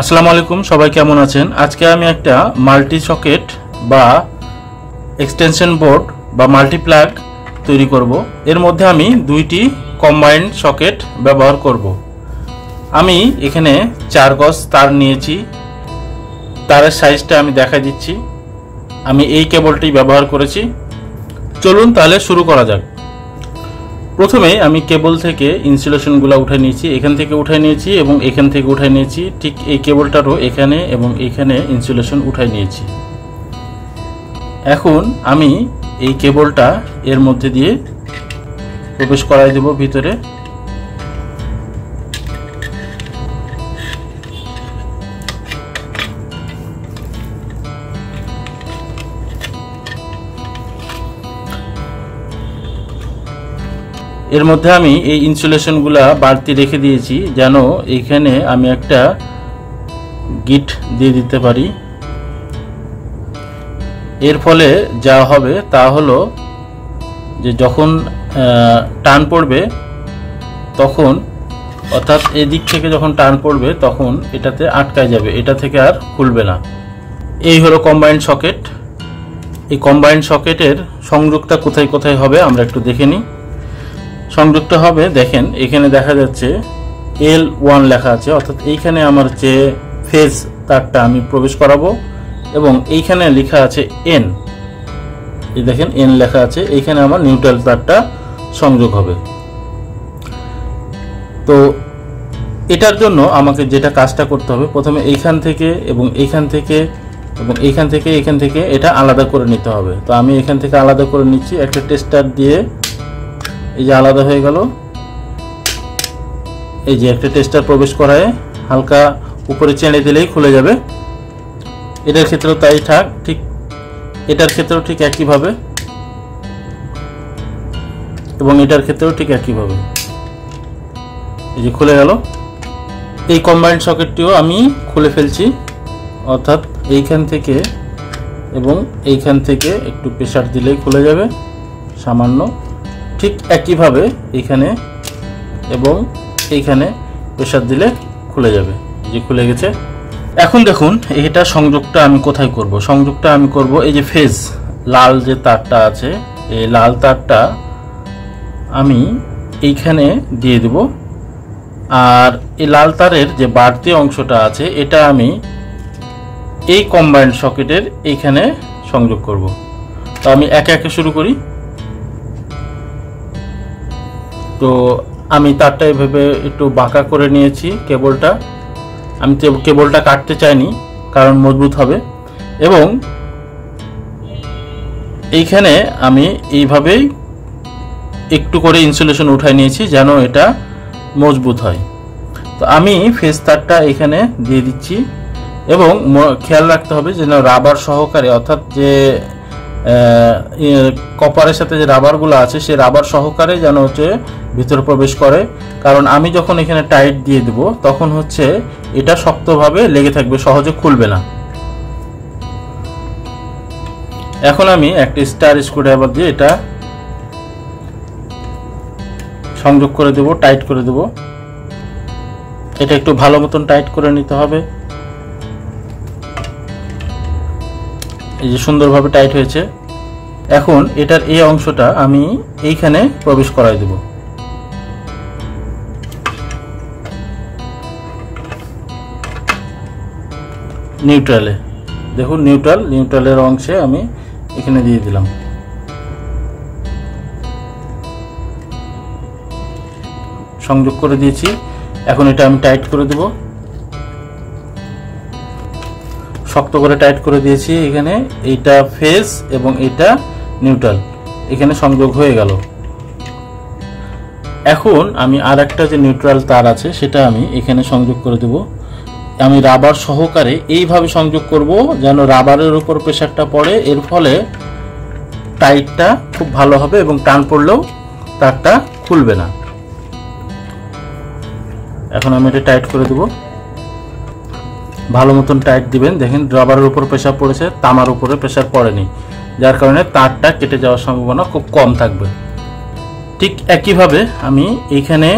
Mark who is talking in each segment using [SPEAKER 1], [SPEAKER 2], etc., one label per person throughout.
[SPEAKER 1] আসসালামু আলাইকুম, সবাই কেমন আছেন? আজকে আমি একটা মাল্টি সকেট বা এক্সটেনশন বোর্ড বা মাল্টি প্লাগ তৈরি করব। এর মধ্যে আমি দুইটি কম্বাইন্ড সকেট ব্যবহার করব। আমি এখানে 4 গজ তার নিয়েছি। তারের সাইজটা আমি দেখা দিচ্ছি। আমি এই কেবলটি ব্যবহার করেছি। চলুন তাহলে শুরু করা যাক। প্রথমে আমি কেবল থেকে ইনসুলেশনগুলো উঠে নিয়েছি, এখান থেকে উঠে নিয়েছি এবং এখান থেকে উঠে নিয়েছি। ঠিক এই কেবলটারও এখানে এবং এখানে ইনসুলেশন উঠাই নিয়েছি। এখন আমি এই কেবলটা এর মধ্যে দিয়ে প্রবেশ করাই দেব ভিতরে। এর মধ্যে আমি এই ইনসুলেশনগুলা বাড়তি রেখে দিয়েছি যেন এইখানে আমি একটা গিট দিয়ে দিতে পারি। এর ফলে যা হবে তা হলো যে যখন টান পড়বে তখন, অর্থাৎ এদিক থেকে যখন টান পড়বে তখন এটাতে আটকায় যাবে, এটা থেকে আর খুলবে না। এই হলো কম্বাইন্ড সকেট। এই কম্বাইন্ড সকেটের সংযোগটা কোথায় কোথায় হবে আমরা একটু দেখে নিই। সংযুক্ত হবে, দেখেন এখানে দেখা যাচ্ছে L1 লেখা আছে, অর্থাৎ এইখানে আমার যে ফেজ তারটা আমি প্রবেশ করাবো এবং এইখানে লেখা আছে N, এই দেখেন N লেখা আছে, এইখানে আমার নিউট্রাল তারটা সংযোগ হবে। তো এটার জন্য আমাকে যেটা কাজটা করতে হবে, প্রথমে এইখান থেকে এবং এইখান থেকে এবং এইখান থেকে এখান থেকে এটা আলাদা করে নিতে হবে। তো আমি এখান থেকে আলাদা করে নিচ্ছি একটা টেস্টার দিয়ে। এই যে আলাদা হয়ে গেল, এই যে একটা টেস্টার প্রবেশ করায় হালকা উপরে চেড়ে দিলেই খুলে যাবে। এটার ক্ষেত্রেও তাই ঠিক এটার ক্ষেত্রেও ঠিক একইভাবে এবং এটার ক্ষেত্রেও ঠিক একইভাবে। এই যে খুলে গেল। এই কম্বাইন্ড সকেটটিও আমি খুলে ফেলছি, অর্থাৎ এইখান থেকে এবং এইখান থেকে একটু প্রেসার দিলেই খুলে যাবে সামান্য। ঠিক একইভাবে এইখানে এবং এইখানে প্রেসার দিলে খুলে যাবে। এই যে খুলে গেছে। এখন দেখুন এটা সংযোগটা আমি কোথায় করব। সংযোগটা আমি করব এই যে ফেজ লাল যে তারটা আছে, এই লাল তারটা আমি এইখানে দিয়ে দেব। আর এই লাল তারের যে বাড়তি অংশটা আছে এটা আমি এই কম্বাইন্ড সকেটের এইখানে সংযোগ করব। তো আমি একে একে শুরু করি। তো আমি তারটা এভাবে একটু বাঁকা করে নিয়েছি কেবলটা। আমি কেবলটা কাটতে চাইনি কারণ মজবুত হবে। এবং এইখানে আমি এইভাবেই একটু করে ইনসুলেশন উঠাই নিয়েছি যেন এটা মজবুত হয়। তো আমি ফেজ তারটা এখানে দিয়ে দিচ্ছি এবং খেয়াল রাখতে হবে যেন রাবার সহকারে, অর্থাৎ যে কপারের সাথে যে রাবারগুলো আছে সেই রাবার সহকারে যেন হচ্ছে ভিতরে প্রবেশ করে। কারণ আমি যখন এখানে টাইট দিয়ে দেব তখন হচ্ছে এটা শক্তভাবে লেগে থাকবে, সহজে খুলবে না। এখন আমি একটা স্টার স্ক্রুড্রাইভার দিয়ে এটা সংযোগ করে দেব, টাইট করে দেব। এটা একটু ভালো মতন টাইট করে নিতে হবে। এই যে সুন্দরভাবে টাইট হয়েছে। এখন এটার এই অংশটা আমি এইখানে প্রবেশ করাই দেব। নিউট্রালে দেখুন, নিউট্রালের অংশে আমি এখানে দিয়ে দিলাম। সংযোগ করে দিয়েছি। এখন এটা আমি টাইট করে দেব, শক্ত করে টাইট করে দিয়েছি। এখানে এইটা ফেজ এবং এটা নিউট্রাল, এখানে সংযোগ হয়ে গেল। এখন আমি আর একটা যে নিউট্রাল তার আছে সেটা আমি এখানে সংযোগ করে দেব। আমি রাবার সহকারে এইভাবে সংযোগ করব যেন রাবারের উপর প্রেসারটা পড়ে, এর ফলে টাইটটা খুব ভালো হবে এবং টান পড়লেও তারটা খুলবে না। এখন আমি এটা টাইট করে দেব, ভালো মতন টাইট দিবেন। দেখেন রাবারের উপর প্রেসার পড়েছে, তামার উপরে প্রেসার পড়েনি, যার কারণে তারটা কেটে যাওয়ার সম্ভাবনা খুব কম থাকবে। ঠিক একইভাবে আমি এইখানে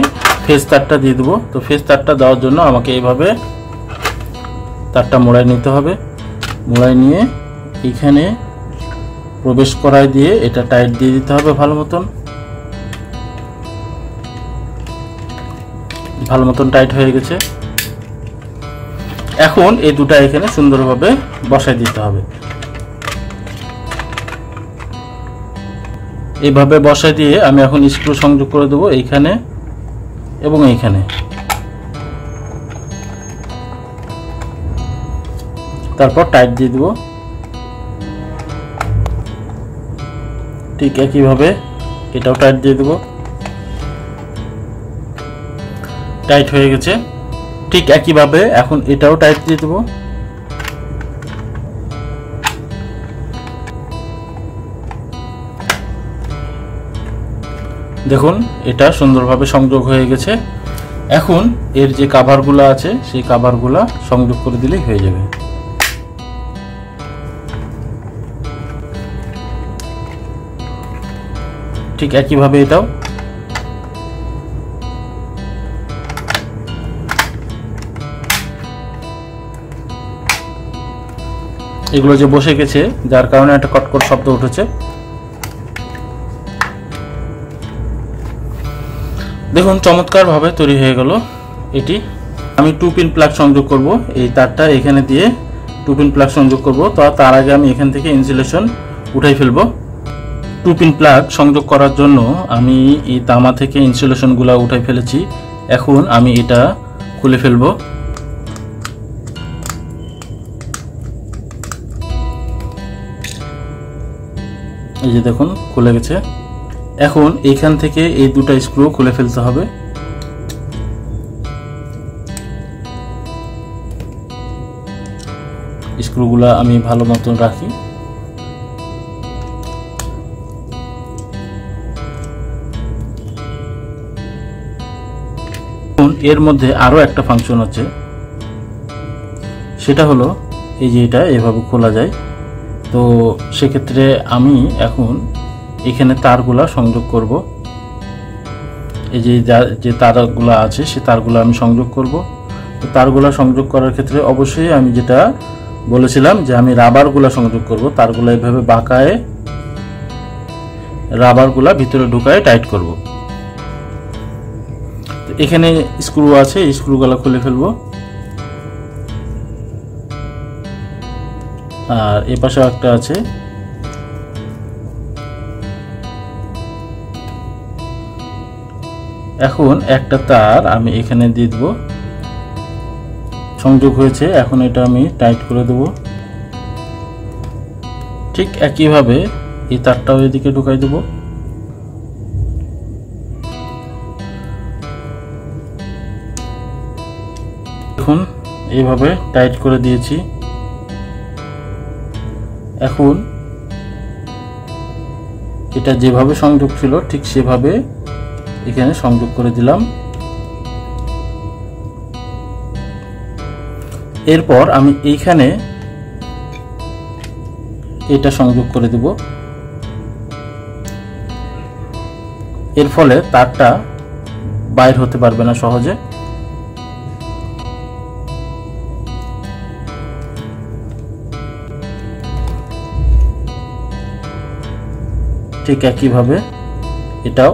[SPEAKER 1] ফেজ তারটা দিয়ে দেবো। তো ফেজ তারটা দেওয়ার জন্য আমাকে এইভাবে তারটা মোড়াই নিতে হবে। মোড়াই নিয়ে এখানে প্রবেশ করায় দিয়ে এটা টাইট দিয়ে দিতে হবে ভালো মতন টাইট হয়ে গেছে। এখন এই দুটা এখানে সুন্দরভাবে বসাই দিতে হবে। এইভাবে বসাই দিয়ে আমি এখন স্ক্রু সংযোগ করে দেবো এইখানে এবং এইখানে। তারপর টাইট দিয়ে দেব। ঠিক একইভাবে এটাও টাইট দিয়ে দেব। টাইট হয়ে গেছে। ঠিক একইভাবে এখন এটাও টাইট দিয়ে দেব। দেখুন এটা সুন্দরভাবে সংযোগ হয়ে গেছে। এখন এর যে কভারগুলো আছে সেই কভারগুলো সংযোগ করে দিলেই হয়ে যাবে। ঠিক একইভাবে এটাও। এগুলো যে বসে গেছে যার কারণে একটা কটকট শব্দ উঠেছে। দেখুন চমৎকারভাবে তৈরি হয়ে গেল এটি। আমি 2 পিন প্লাগ সংযোগ করব। এই তারটা এখানে দিয়ে 2 পিন প্লাগ সংযোগ করব। তো তার আগে আমি এখান থেকে ইনসুলেশন উঠাই ফেলবো। 2 পিন প্লাগ সংযোগ করার জন্য আমি এই তামা থেকে ইনসুলেশনগুলো উঠাই ফেলেছি। এখন আমি এটা খুলে ফেলবো। এই যে দেখুন খুলে গেছে। এখন এইখান থেকে এই দুটো স্ক্রু খুলে ফেলতে হবে। স্ক্রুগুলা আমি ভালো মতন রাখি। এর মধ্যে আরো একটা ফাংশন আছে, সেটা হলো এই যে এটা এভাবে খোলা যায়। তো সেক্ষেত্রে আমি এখন এখানে তারগুলা সংযোগ করব। এই যে তারগুলা আছে সে তারগুলা আমি সংযোগ করব। তো তারগুলা সংযোগ করার ক্ষেত্রে অবশ্যই আমি যেটা বলেছিলাম যে আমি রাবারগুলা সংযোগ করব। তারগুলা এইভাবে বাঁকায় রাবারগুলা ভিতরে ঢুকায় টাইট করব। তো এখানে স্ক্রু আছে, এই স্ক্রুগুলা খুলে ফেলবো। আর এ পাশেও একটা আছে। এখন একটা তার আমি এখানে দিয়ে দেব। সংযোগ হয়েছে, এখন এটা আমি টাইট করে দেব। ঠিক একইভাবে এই তারটাও এদিকে ঢুকাই দেব। এখন এইভাবে টাইট করে দিয়েছি। এখন এটা যেভাবে সংযোগ ছিল ঠিক সেভাবে এখানে সংযোগ করে দিলাম। এরপর আমি এইখানে এটা সংযোগ করে দেব। এর ফলে তারটা বাইর হতে পারবে না সহজে। ঠিক একইভাবে এটাও।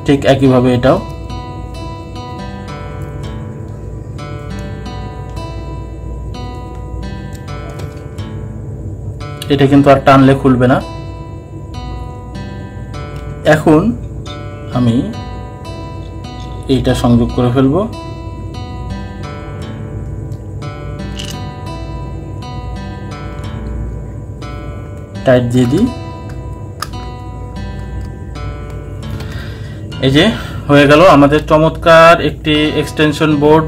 [SPEAKER 1] ঠিক একইভাবে এটাও। এটা কিন্তু আর টানলে খুলবে না। এখন আমি এইটা সংযোগ করে ফেলবো। টাইট দিয়ে দিই। এই যে হয়ে গেল আমাদের চমৎকার একটি এক্সটেনশন বোর্ড।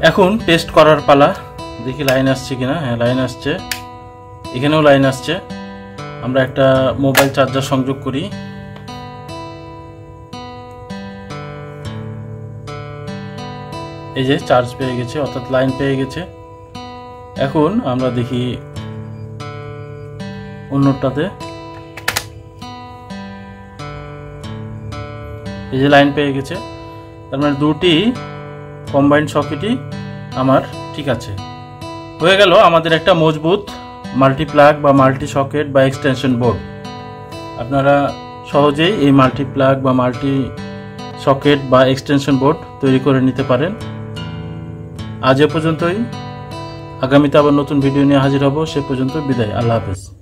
[SPEAKER 1] এখন টেস্ট করার পালা। দেখি লাইন আসছে কিনা। হ্যাঁ, লাইন আসছে। এখানেও লাইন আসছে। আমরা একটা মোবাইল চার্জার সংযোগ করি। এই যে চার্জ পেয়ে গেছে, অর্থাৎ লাইন পেয়ে গেছে। এখন আমরা দেখি অন্যটাতে। এই যে লাইন পেয়ে গেছে। তার মানে দুটি কম্বাইন্ড সকেটই আমার ঠিক আছে। হয়ে গেল আমাদের একটা মজবুত মাল্টি প্লাগ বা মাল্টি সকেট বা এক্সটেনশন বোর্ড। আপনারা সহজেই এই মাল্টি প্লাগ বা মাল্টি সকেট বা এক্সটেনশন বোর্ড তৈরি করে নিতে পারেন। আজ এ পর্যন্তই। আগামীতে আবার নতুন ভিডিও নিয়ে হাজির হব। সে পর্যন্ত বিদায়। আল্লাহ হাফেজ।